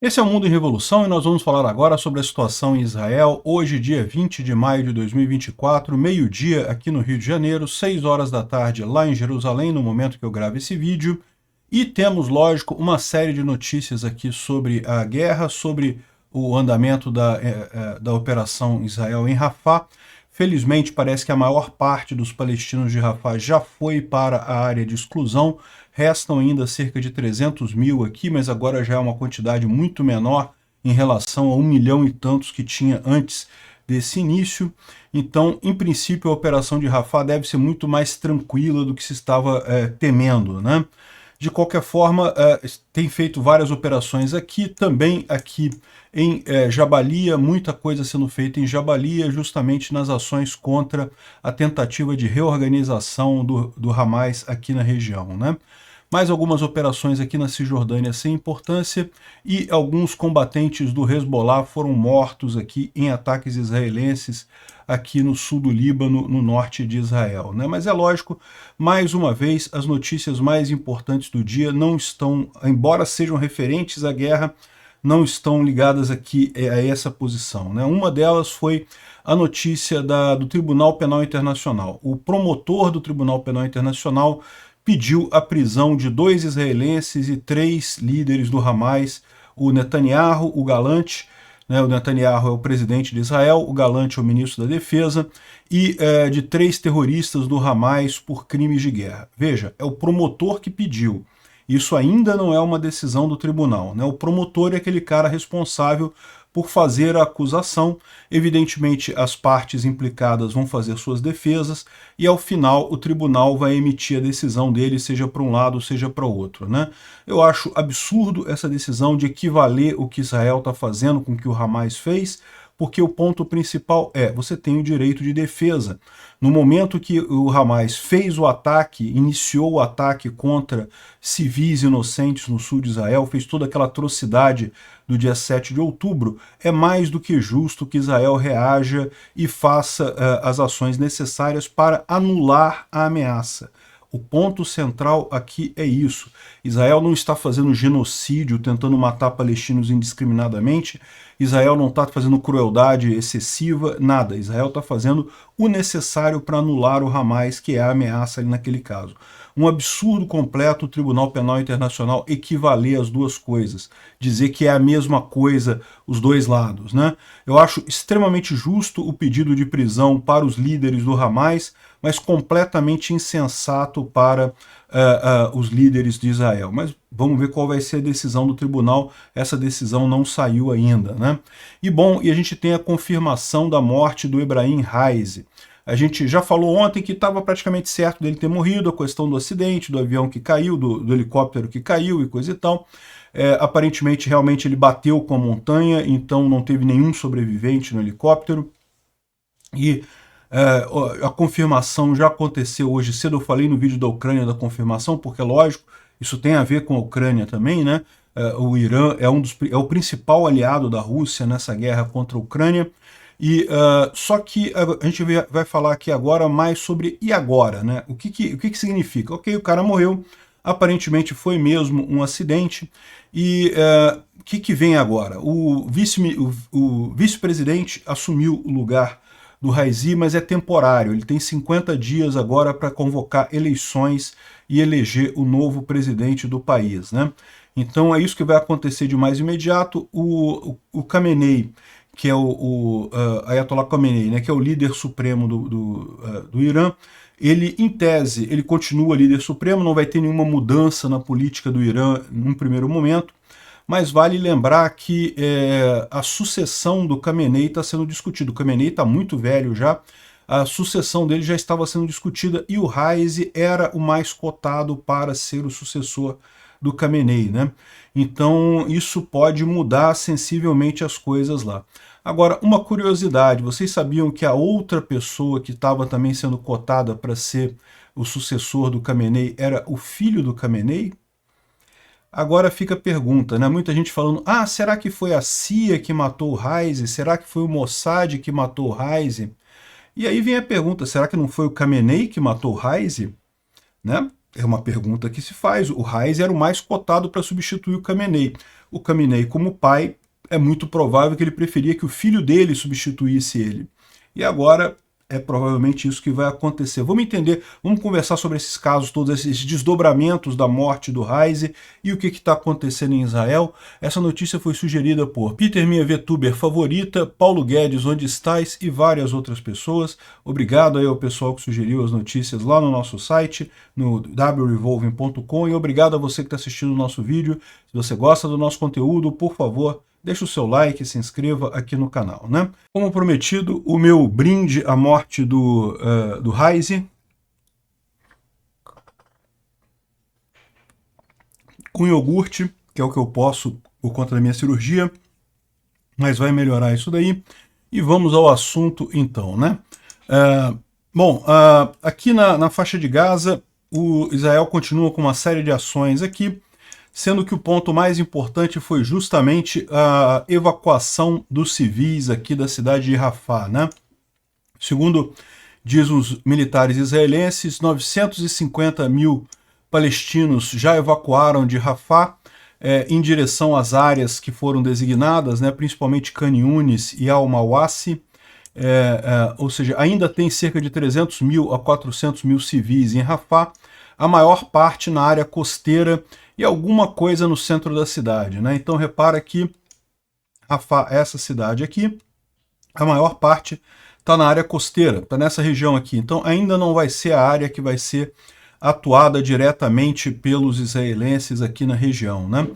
Esse é o Mundo em Revolução e nós vamos falar agora sobre a situação em Israel, hoje, dia 20 de maio de 2024, meio-dia aqui no Rio de Janeiro, 6 horas da tarde lá em Jerusalém, no momento que eu gravo esse vídeo. E temos, lógico, uma série de notícias aqui sobre a guerra, sobre o andamento da operação Israel em Rafah. Felizmente, parece que a maior parte dos palestinos de Rafah já foi para a área de exclusão. Restam ainda cerca de 300 mil aqui, mas agora já é uma quantidade muito menor em relação a 1 milhão e tantos que tinha antes desse início. Então, em princípio, a operação de Rafah deve ser muito mais tranquila do que se estava temendo, né? De qualquer forma, tem feito várias operações aqui, também aqui em Jabalia, muita coisa sendo feita em Jabalia, justamente nas ações contra a tentativa de reorganização do Hamas aqui na região, né? Mais algumas operações aqui na Cisjordânia sem importância e alguns combatentes do Hezbollah foram mortos aqui em ataques israelenses aqui no sul do Líbano, no norte de Israel, né? Mas é lógico, mais uma vez, as notícias mais importantes do dia não estão, embora sejam referentes à guerra, não estão ligadas aqui a essa posição, né? Uma delas foi a notícia do Tribunal Penal Internacional. O promotor do Tribunal Penal Internacional pediu a prisão de 2 israelenses e 3 líderes do Hamas, o Netanyahu, o Gallant, né, o Netanyahu é o presidente de Israel, o Gallant é o ministro da Defesa, e de 3 terroristas do Hamas por crimes de guerra. Veja, é o promotor que pediu. Isso ainda não é uma decisão do tribunal, né? O promotor é aquele cara responsável por fazer a acusação. Evidentemente, as partes implicadas vão fazer suas defesas e, ao final, o tribunal vai emitir a decisão dele, seja para um lado, seja para o outro, né? Eu acho absurdo essa decisão de equivaler o que Israel está fazendo com o que o Hamas fez, porque o ponto principal é, você tem o direito de defesa. No momento que o Hamas fez o ataque, iniciou o ataque contra civis inocentes no sul de Israel, fez toda aquela atrocidade do dia 7 de outubro, é mais do que justo que Israel reaja e faça as ações necessárias para anular a ameaça. O ponto central aqui é isso. Israel não está fazendo genocídio, tentando matar palestinos indiscriminadamente. Israel não está fazendo crueldade excessiva, nada. Israel está fazendo o necessário para anular o Hamas, que é a ameaça ali naquele caso. Um absurdo completo o Tribunal Penal Internacional equivaler as duas coisas, dizer que é a mesma coisa os dois lados, né? Eu acho extremamente justo o pedido de prisão para os líderes do Hamas, mas completamente insensato para os líderes de Israel. Mas vamos ver qual vai ser a decisão do tribunal. Essa decisão não saiu ainda, né? E bom, e a gente tem a confirmação da morte do Ebrahim Raisi. A gente já falou ontem que estava praticamente certo dele ter morrido, a questão do acidente, do avião que caiu, do helicóptero que caiu e coisa e tal. Aparentemente, realmente, ele bateu com a montanha, então não teve nenhum sobrevivente no helicóptero. E a confirmação já aconteceu hoje cedo. Eu falei no vídeo da Ucrânia da confirmação, porque, lógico, isso tem a ver com a Ucrânia também, né? O Irã é o principal aliado da Rússia nessa guerra contra a Ucrânia. E só que a gente vai falar aqui agora mais sobre e agora, né? O que significa? Ok, o cara morreu, aparentemente foi mesmo um acidente, e o que vem agora? O vice-presidente assumiu o lugar do Raisi, mas é temporário. Ele tem 50 dias agora para convocar eleições e eleger o novo presidente do país, né? Então é isso que vai acontecer de mais imediato. O Khamenei, que é o Ayatollah Khamenei, né, que é o líder supremo do Irã, ele, em tese, ele continua líder supremo, não vai ter nenhuma mudança na política do Irã num primeiro momento, mas vale lembrar que a sucessão do Khamenei está sendo discutida. O Khamenei está muito velho já, a sucessão dele já estava sendo discutida e o Raisi era o mais cotado para ser o sucessor do Khamenei, né? Então isso pode mudar sensivelmente as coisas lá. Agora, uma curiosidade, vocês sabiam que a outra pessoa que estava também sendo cotada para ser o sucessor do Khamenei era o filho do Khamenei? Agora fica a pergunta, né? Muita gente falando, será que foi a CIA que matou o Raisi? Será que foi o Mossad que matou o Raisi? E aí vem a pergunta, será que não foi o Khamenei que matou o Raisi? Né? É uma pergunta que se faz. O Raisi era o mais cotado para substituir o Khamenei. O Khamenei, como pai, é muito provável que ele preferia que o filho dele substituísse ele. E agora é provavelmente isso que vai acontecer. Vamos entender, vamos conversar sobre esses casos todos, esses desdobramentos da morte do Raisi e o que está acontecendo em Israel. Essa notícia foi sugerida por Peter, minha VTuber favorita, Paulo Guedes, onde estás, e várias outras pessoas. Obrigado aí ao pessoal que sugeriu as notícias lá no nosso site, no wrevolving.com, e obrigado a você que está assistindo o nosso vídeo. Se você gosta do nosso conteúdo, por favor, deixa o seu like e se inscreva aqui no canal, né? Como prometido, o meu brinde à morte do Raisi, com iogurte, que é o que eu posso por conta da minha cirurgia, mas vai melhorar isso daí. E vamos ao assunto então, né? Aqui na faixa de Gaza, o Israel continua com uma série de ações aqui, sendo que o ponto mais importante foi justamente a evacuação dos civis aqui da cidade de Rafah, né? Segundo diz os militares israelenses, 950 mil palestinos já evacuaram de Rafah em direção às áreas que foram designadas, né, principalmente Khan Yunis e Al-Mawasi, ou seja, ainda tem cerca de 300 mil a 400 mil civis em Rafah, a maior parte na área costeira e alguma coisa no centro da cidade, né? Então repara que Rafah, essa cidade aqui, a maior parte está na área costeira, está nessa região aqui. Então ainda não vai ser a área que vai ser atuada diretamente pelos israelenses aqui na região, né?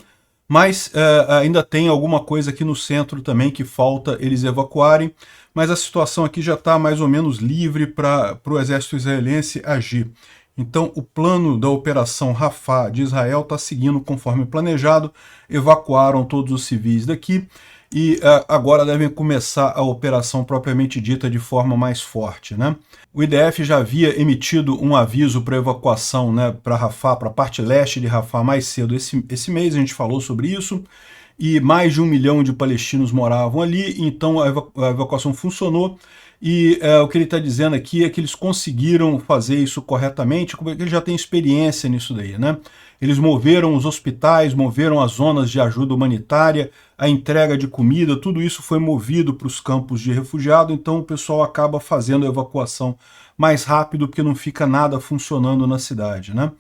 Mas ainda tem alguma coisa aqui no centro também que falta eles evacuarem, mas a situação aqui já está mais ou menos livre para o exército israelense agir. Então, o plano da Operação Rafah de Israel está seguindo conforme planejado, evacuaram todos os civis daqui e agora devem começar a operação propriamente dita de forma mais forte, né? O IDF já havia emitido um aviso para evacuação, né, para Rafah, para a parte leste de Rafah mais cedo esse mês, a gente falou sobre isso, e mais de 1 milhão de palestinos moravam ali, então a evacuação funcionou. E o que ele está dizendo aqui é que eles conseguiram fazer isso corretamente, porque eles já têm experiência nisso daí, né? Eles moveram os hospitais, moveram as zonas de ajuda humanitária, a entrega de comida, tudo isso foi movido para os campos de refugiado, então o pessoal acaba fazendo a evacuação mais rápido, porque não fica nada funcionando na cidade, né?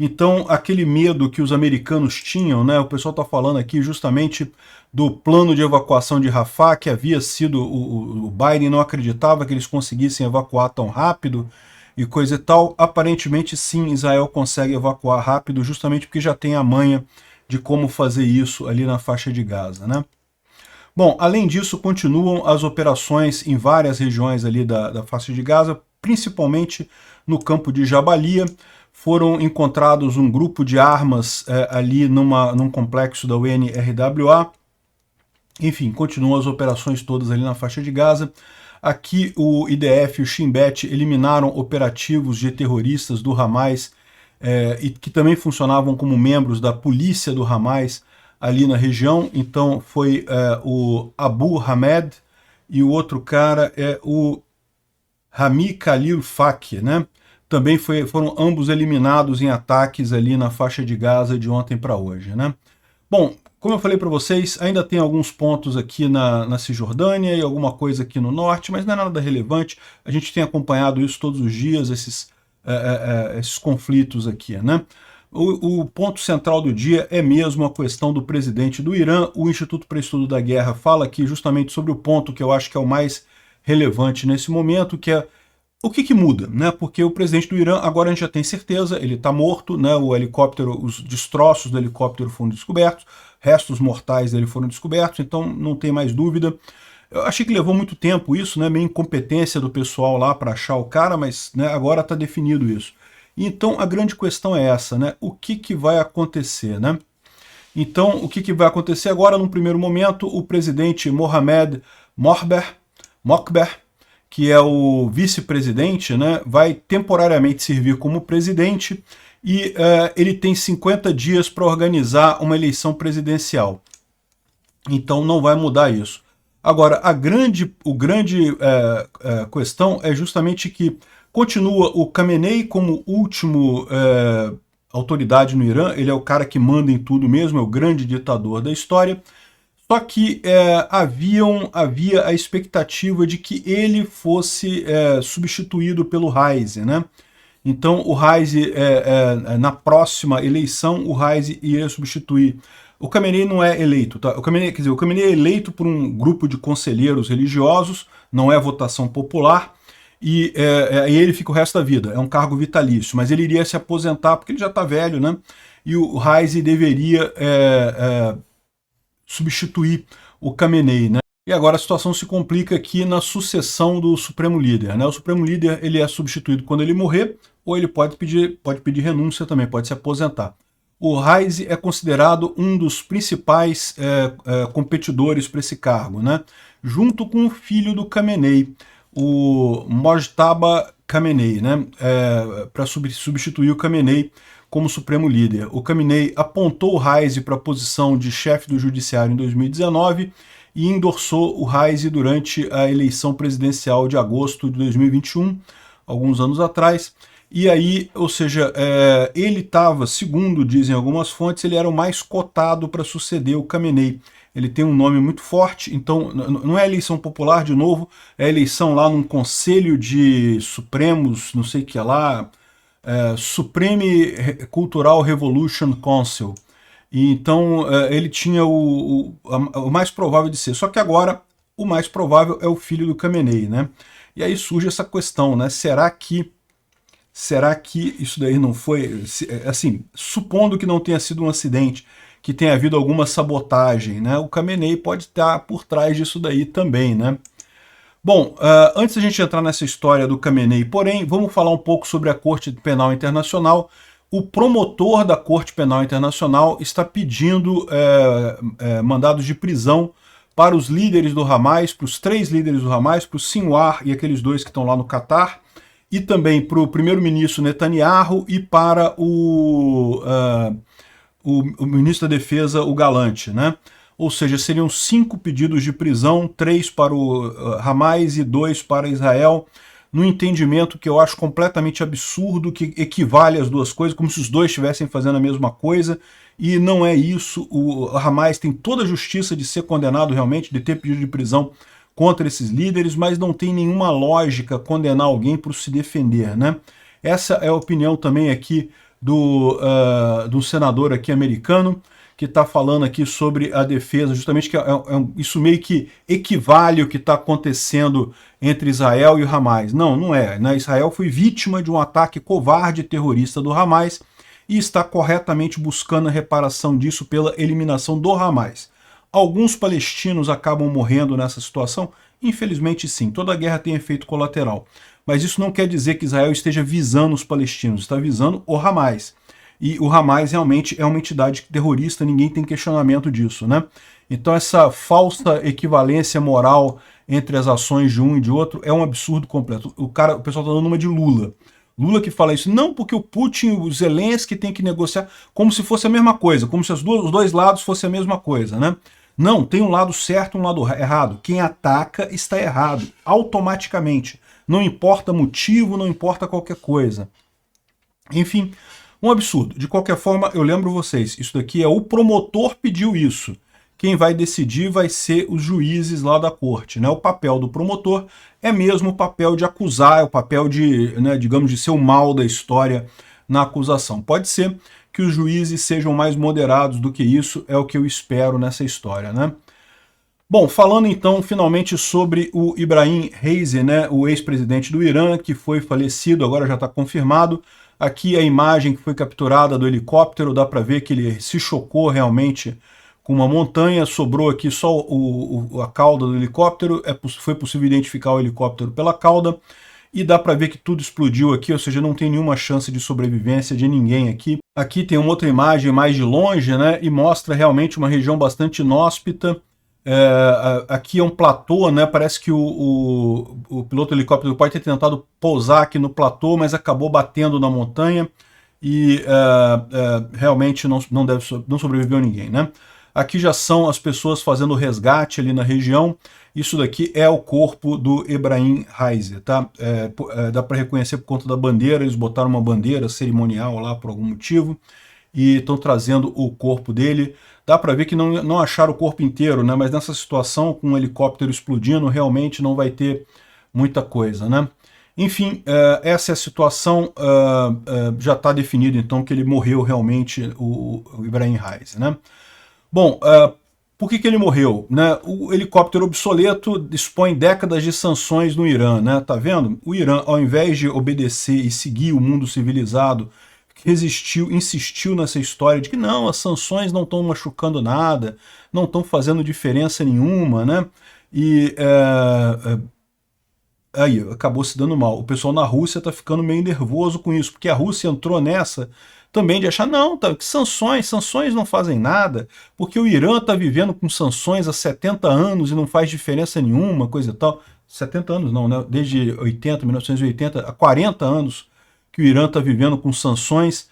Então, aquele medo que os americanos tinham, né? O pessoal está falando aqui justamente do plano de evacuação de Rafah, que havia sido, o Biden não acreditava que eles conseguissem evacuar tão rápido e coisa e tal. Aparentemente, sim, Israel consegue evacuar rápido, justamente porque já tem a manha de como fazer isso ali na faixa de Gaza, né? Bom, além disso, continuam as operações em várias regiões ali da faixa de Gaza, principalmente no campo de Jabalia. Foram encontrados um grupo de armas ali num complexo da UNRWA. Enfim, continuam as operações todas ali na faixa de Gaza. Aqui o IDF e o Shin Bet eliminaram operativos de terroristas do Hamas e que também funcionavam como membros da polícia do Hamas ali na região. Então foi o Abu Hamed e o outro cara é o Rami Khalil Faki, né? Também foram ambos eliminados em ataques ali na faixa de Gaza de ontem para hoje, né? Bom, como eu falei para vocês, ainda tem alguns pontos aqui na Cisjordânia e alguma coisa aqui no norte, mas não é nada relevante. A gente tem acompanhado isso todos os dias, esses conflitos aqui, né? O ponto central do dia é mesmo a questão do presidente do Irã. O Instituto para Estudo da Guerra fala aqui justamente sobre o ponto que eu acho que é o mais relevante nesse momento, que é o que muda, né? Porque o presidente do Irã, agora a gente já tem certeza, ele está morto, né? O helicóptero, os destroços do helicóptero foram descobertos, restos mortais dele foram descobertos, então não tem mais dúvida. Eu achei que levou muito tempo isso, né? Meio incompetência do pessoal lá para achar o cara, mas né, agora está definido isso. Então a grande questão é essa, né? O que vai acontecer, né? Então o que vai acontecer agora, num primeiro momento, o presidente Mohamed Mokber, que é o vice-presidente, né, vai temporariamente servir como presidente e ele tem 50 dias para organizar uma eleição presidencial. Então não vai mudar isso. Agora, a grande questão é justamente que Continua o Khamenei como último autoridade no Irã, ele é o cara que manda em tudo mesmo, é o grande ditador da história. Só que havia a expectativa de que ele fosse substituído pelo Raisi, né? Então o Raisi, na próxima eleição, o Raisi ia substituir. O Khamenei não é eleito, tá? O Khamenei é eleito por um grupo de conselheiros religiosos, não é votação popular, e ele fica o resto da vida, é um cargo vitalício, mas ele iria se aposentar porque ele já está velho, né? E o Raisi deveria substituir o Khamenei, né? E agora a situação se complica aqui na sucessão do Supremo Líder, né? O Supremo Líder ele é substituído quando ele morrer, ou ele pode pedir renúncia também, pode se aposentar. O Raisi é considerado um dos principais competidores para esse cargo, né? Junto com o filho do Khamenei, o Mojtaba Khamenei, né? Para substituir o Khamenei como Supremo Líder. O Khamenei apontou o Raisi para a posição de chefe do judiciário em 2019 e endossou o Raisi durante a eleição presidencial de agosto de 2021, alguns anos atrás. E aí, ou seja, ele estava, segundo dizem algumas fontes, ele era o mais cotado para suceder o Khamenei. Ele tem um nome muito forte, então não é eleição popular de novo, é eleição lá num conselho de supremos, não sei o que lá, Supreme Cultural Revolution Council. E então ele tinha o mais provável de ser. Só que agora o mais provável é o filho do Khamenei, né? E aí surge essa questão, né? Será que isso daí não foi, assim, supondo que não tenha sido um acidente, que tenha havido alguma sabotagem, né? O Khamenei pode estar por trás disso daí também, né? Bom, antes da gente entrar nessa história do Khamenei, porém, vamos falar um pouco sobre a Corte Penal Internacional. O promotor da Corte Penal Internacional está pedindo mandados de prisão para os líderes do Hamas, para os 3 líderes do Hamas, para o Sinwar e aqueles 2 que estão lá no Catar, e também para o primeiro-ministro Netanyahu e para o ministro da Defesa, o Galante, né? Ou seja, seriam 5 pedidos de prisão, 3 para o Hamas e 2 para Israel, no entendimento que eu acho completamente absurdo, que equivale às duas coisas, como se os dois estivessem fazendo a mesma coisa, e não é isso. O Hamas tem toda a justiça de ser condenado realmente, de ter pedido de prisão contra esses líderes, mas não tem nenhuma lógica condenar alguém por se defender, né? Essa é a opinião também aqui do senador aqui americano, que está falando aqui sobre a defesa, justamente que isso meio que equivale ao que está acontecendo entre Israel e o Hamas. Não, não é, né? Israel foi vítima de um ataque covarde terrorista do Hamas e está corretamente buscando a reparação disso pela eliminação do Hamas. Alguns palestinos acabam morrendo nessa situação? Infelizmente sim, toda guerra tem efeito colateral. Mas isso não quer dizer que Israel esteja visando os palestinos, está visando o Hamas. E o Hamas realmente é uma entidade terrorista, ninguém tem questionamento disso, né? Então essa falsa equivalência moral entre as ações de um e de outro é um absurdo completo. O pessoal está dando uma de Lula. Lula que fala isso, não porque o Putin e o Zelensky tem que negociar como se fosse a mesma coisa, como se os dois lados fossem a mesma coisa, né? Não, tem um lado certo e um lado errado. Quem ataca está errado, automaticamente. Não importa motivo, não importa qualquer coisa. Enfim, um absurdo. De qualquer forma, eu lembro vocês, isso daqui é o promotor pediu isso. Quem vai decidir vai ser os juízes lá da corte, né? O papel do promotor é mesmo o papel de acusar, é o papel de, né, digamos, de ser o mal da história na acusação. Pode ser que os juízes sejam mais moderados do que isso, é o que eu espero nessa história, né? Bom, falando então finalmente sobre o Ibrahim Raisi, né, o ex-presidente do Irã, que foi falecido, agora já está confirmado. Aqui a imagem que foi capturada do helicóptero, dá para ver que ele se chocou realmente com uma montanha, sobrou aqui só a cauda do helicóptero, foi possível identificar o helicóptero pela cauda, e dá para ver que tudo explodiu aqui, ou seja, não tem nenhuma chance de sobrevivência de ninguém aqui. Aqui tem uma outra imagem mais de longe, né, e mostra realmente uma região bastante inóspita. Aqui é um platô, né? Parece que o piloto do helicóptero pode ter tentado pousar aqui no platô, mas acabou batendo na montanha e realmente não sobreviveu ninguém, né? Aqui já são as pessoas fazendo resgate ali na região. Isso daqui é o corpo do Ebrahim Raisi, tá? Dá para reconhecer por conta da bandeira, eles botaram uma bandeira cerimonial lá por algum motivo e estão trazendo o corpo dele. Dá para ver que não acharam o corpo inteiro, né? Mas nessa situação, com um helicóptero explodindo, realmente não vai ter muita coisa, né? Enfim, essa é a situação, já está definido então que ele morreu realmente, o Ebrahim Raisi, né? Bom, por que ele morreu? Né? O helicóptero obsoleto dispõe décadas de sanções no Irã, né? Tá vendo? O Irã, ao invés de obedecer e seguir o mundo civilizado, insistiu nessa história de que não, as sanções não estão machucando nada, não estão fazendo diferença nenhuma, né? E aí, acabou se dando mal. O pessoal na Rússia está ficando meio nervoso com isso, porque a Rússia entrou nessa também de achar, não, tá, que sanções não fazem nada, porque o Irã está vivendo com sanções há 70 anos e não faz diferença nenhuma, coisa e tal. 70 anos não, né? Desde 1980, há 40 anos que o Irã está vivendo com sanções,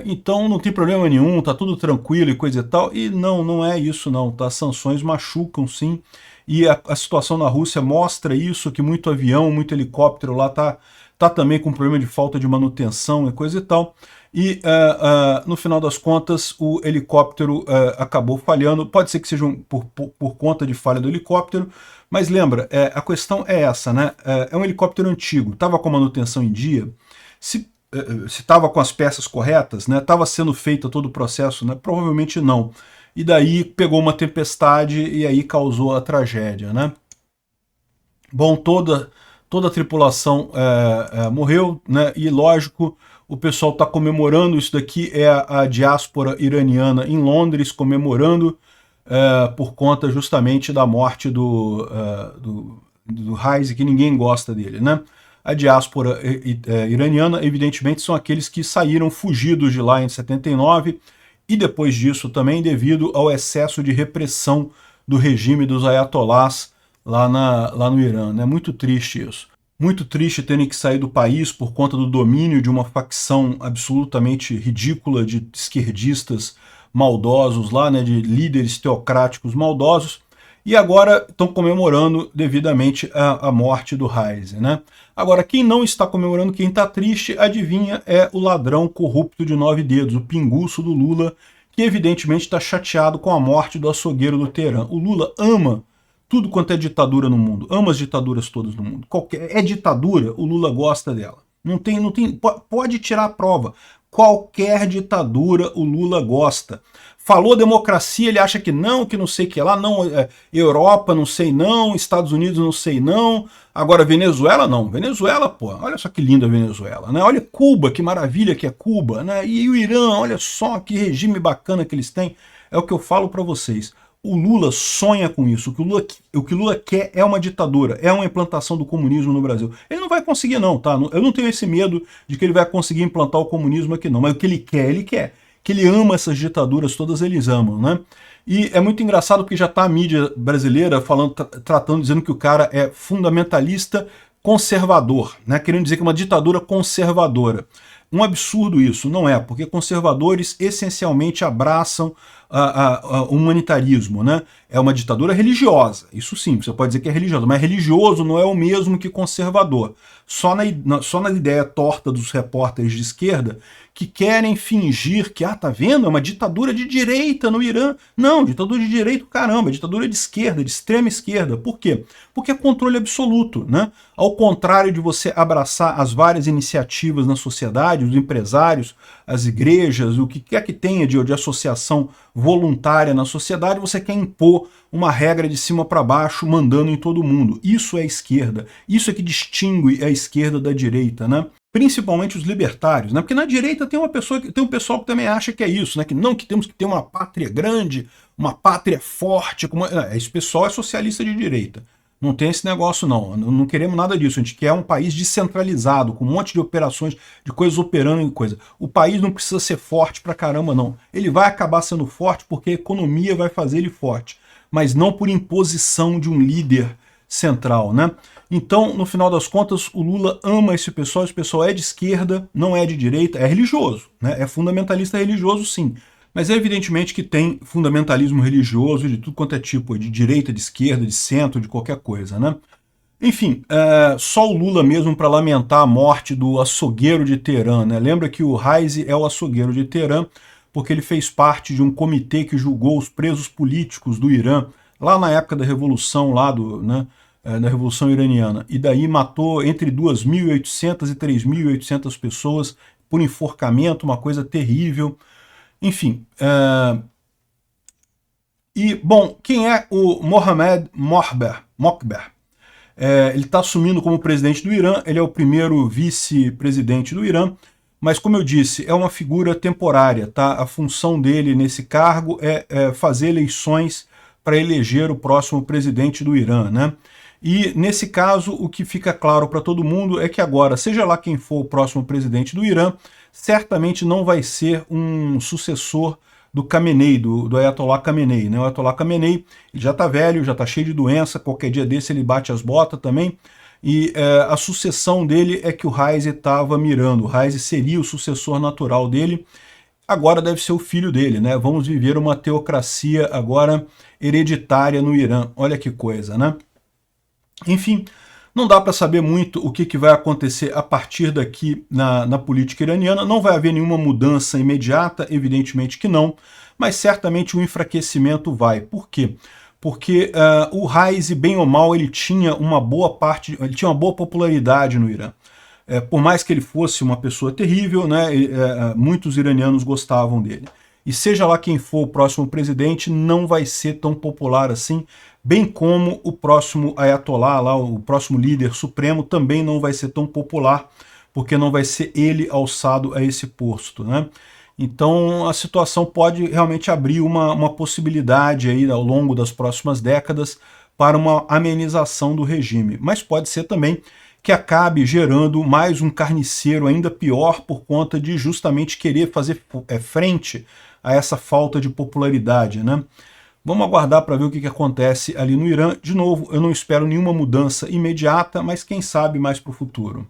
então não tem problema nenhum, tá tudo tranquilo e coisa e tal, e não é isso não, tá? Sanções machucam sim, e a situação na Rússia mostra isso, que muito avião, muito helicóptero lá tá também com problema de falta de manutenção e coisa e tal, e no final das contas o helicóptero acabou falhando. Pode ser que seja por conta de falha do helicóptero, mas lembra, a questão é essa, né? É um helicóptero antigo, estava com a manutenção em dia, se estava com as peças corretas, né? Estava sendo feito todo o processo, né? Provavelmente não. E daí pegou uma tempestade e aí causou a tragédia, né? Bom, toda a tripulação morreu, né? E lógico, o pessoal está comemorando. Isso daqui é a diáspora iraniana em Londres comemorando por conta justamente da morte do Raisi, que ninguém gosta dele, né? A diáspora iraniana, evidentemente, são aqueles que saíram fugidos de lá em 79 e depois disso também devido ao excesso de repressão do regime dos ayatolás lá no Irã, né? Muito triste isso. Muito triste terem que sair do país por conta do domínio de uma facção absolutamente ridícula de esquerdistas maldosos lá, né? De líderes teocráticos maldosos. E agora estão comemorando devidamente a morte do Raisi, né? Agora, quem não está comemorando, quem está triste, adivinha, é o ladrão corrupto de 9 dedos, o pinguço do Lula, que evidentemente está chateado com a morte do açougueiro do Teherã. O Lula ama tudo quanto é ditadura no mundo, ama as ditaduras todas no mundo. É ditadura, o Lula gosta dela. Não tem, pode tirar a prova. Qualquer ditadura o Lula gosta. Falou democracia, ele acha que não sei o que lá, não, Europa não sei não, Estados Unidos não sei não, agora Venezuela não, Venezuela, pô, olha só que linda a Venezuela, né? Olha Cuba, que maravilha que é Cuba, né? E o Irã, olha só que regime bacana que eles têm. É o que eu falo para vocês. O Lula sonha com isso, o que o Lula quer é uma ditadura, é uma implantação do comunismo no Brasil. Ele não vai conseguir não, tá? Eu não tenho esse medo de que ele vai conseguir implantar o comunismo aqui não, mas o que ele quer, que ele ama essas ditaduras, todas eles amam, né? E é muito engraçado porque já está a mídia brasileira falando, dizendo que o cara é fundamentalista conservador, né? Querendo dizer que é uma ditadura conservadora. Um absurdo isso, não é? Porque conservadores essencialmente abraçam o humanitarismo, né? É uma ditadura religiosa, isso sim, você pode dizer que é religioso, mas religioso não é o mesmo que conservador. Só na ideia torta dos repórteres de esquerda que querem fingir que, tá vendo, é uma ditadura de direita no Irã. Não, ditadura de direita, caramba, ditadura de esquerda, de extrema esquerda. Por quê? Porque é controle absoluto, né? Ao contrário de você abraçar as várias iniciativas na sociedade, os empresários, as igrejas, o que quer que tenha de associação voluntária na sociedade, você quer impor uma regra de cima para baixo, mandando em todo mundo. Isso é esquerda. Isso é que distingue a esquerda da direita, né? Principalmente os libertários, né? Porque na direita tem um pessoal que também acha que é isso, né? Que temos que ter uma pátria grande, uma pátria forte. Esse pessoal é socialista de direita. Não tem esse negócio não. Não queremos nada disso. A gente quer um país descentralizado, com um monte de operações, de coisas operando em coisa. O país não precisa ser forte pra caramba, não. Ele vai acabar sendo forte porque a economia vai fazer ele forte, mas não por imposição de um líder central, né? Então, no final das contas, o Lula ama esse pessoal é de esquerda, não é de direita, é religioso, né? É fundamentalista religioso, sim. Mas é evidentemente que tem fundamentalismo religioso de tudo quanto é tipo, de direita, de esquerda, de centro, de qualquer coisa, né? Enfim, só o Lula mesmo para lamentar a morte do açougueiro de Teherã, né? Lembra que o Raisi é o açougueiro de Teherã porque ele fez parte de um comitê que julgou os presos políticos do Irã, lá na época da Revolução, da Revolução Iraniana, e daí matou entre 2.800 e 3.800 pessoas por enforcamento, uma coisa terrível. Enfim, bom, quem é o Mohamed Mokber? Ele está assumindo como presidente do Irã, ele é o primeiro vice-presidente do Irã, mas como eu disse, é uma figura temporária, tá? A função dele nesse cargo é fazer eleições para eleger o próximo presidente do Irã, né? E nesse caso, o que fica claro para todo mundo é que agora, seja lá quem for o próximo presidente do Irã, certamente não vai ser um sucessor do Khamenei, do Ayatollah Khamenei, né? O Ayatollah Khamenei ele já está velho, já está cheio de doença, qualquer dia desse ele bate as botas também, e a sucessão dele é que o Raisi estava mirando. O Raisi seria o sucessor natural dele, agora deve ser o filho dele, né? Vamos viver uma teocracia agora hereditária no Irã, olha que coisa, né? Enfim, não dá para saber muito o que vai acontecer a partir daqui na política iraniana. Não vai haver nenhuma mudança imediata, evidentemente que não, mas certamente o enfraquecimento vai. Por quê? Porque o Raisi, bem ou mal, ele tinha uma boa popularidade no Irã. Por mais que ele fosse uma pessoa terrível, né, muitos iranianos gostavam dele. E seja lá quem for o próximo presidente, não vai ser tão popular assim, bem como o próximo Ayatollah, lá, o próximo líder supremo, também não vai ser tão popular, porque não vai ser ele alçado a esse posto, né? Então a situação pode realmente abrir uma possibilidade aí ao longo das próximas décadas para uma amenização do regime, mas pode ser também que acabe gerando mais um carniceiro ainda pior por conta de justamente querer fazer frente a essa falta de popularidade, né? Vamos aguardar para ver o que acontece ali no Irã. De novo, eu não espero nenhuma mudança imediata, mas quem sabe mais para o futuro.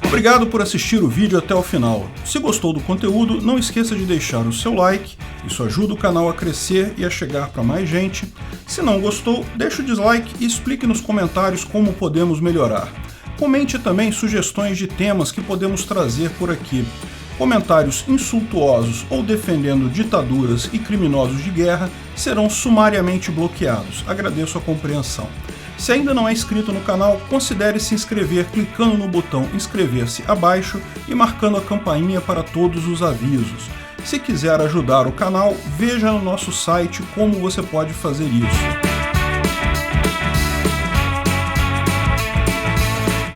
Obrigado por assistir o vídeo até o final. Se gostou do conteúdo, não esqueça de deixar o seu like, isso ajuda o canal a crescer e a chegar para mais gente. Se não gostou, deixe o dislike e explique nos comentários como podemos melhorar. Comente também sugestões de temas que podemos trazer por aqui. Comentários insultuosos ou defendendo ditaduras e criminosos de guerra serão sumariamente bloqueados. Agradeço a compreensão. Se ainda não é inscrito no canal, considere se inscrever clicando no botão inscrever-se abaixo e marcando a campainha para todos os avisos. Se quiser ajudar o canal, veja no nosso site como você pode fazer isso.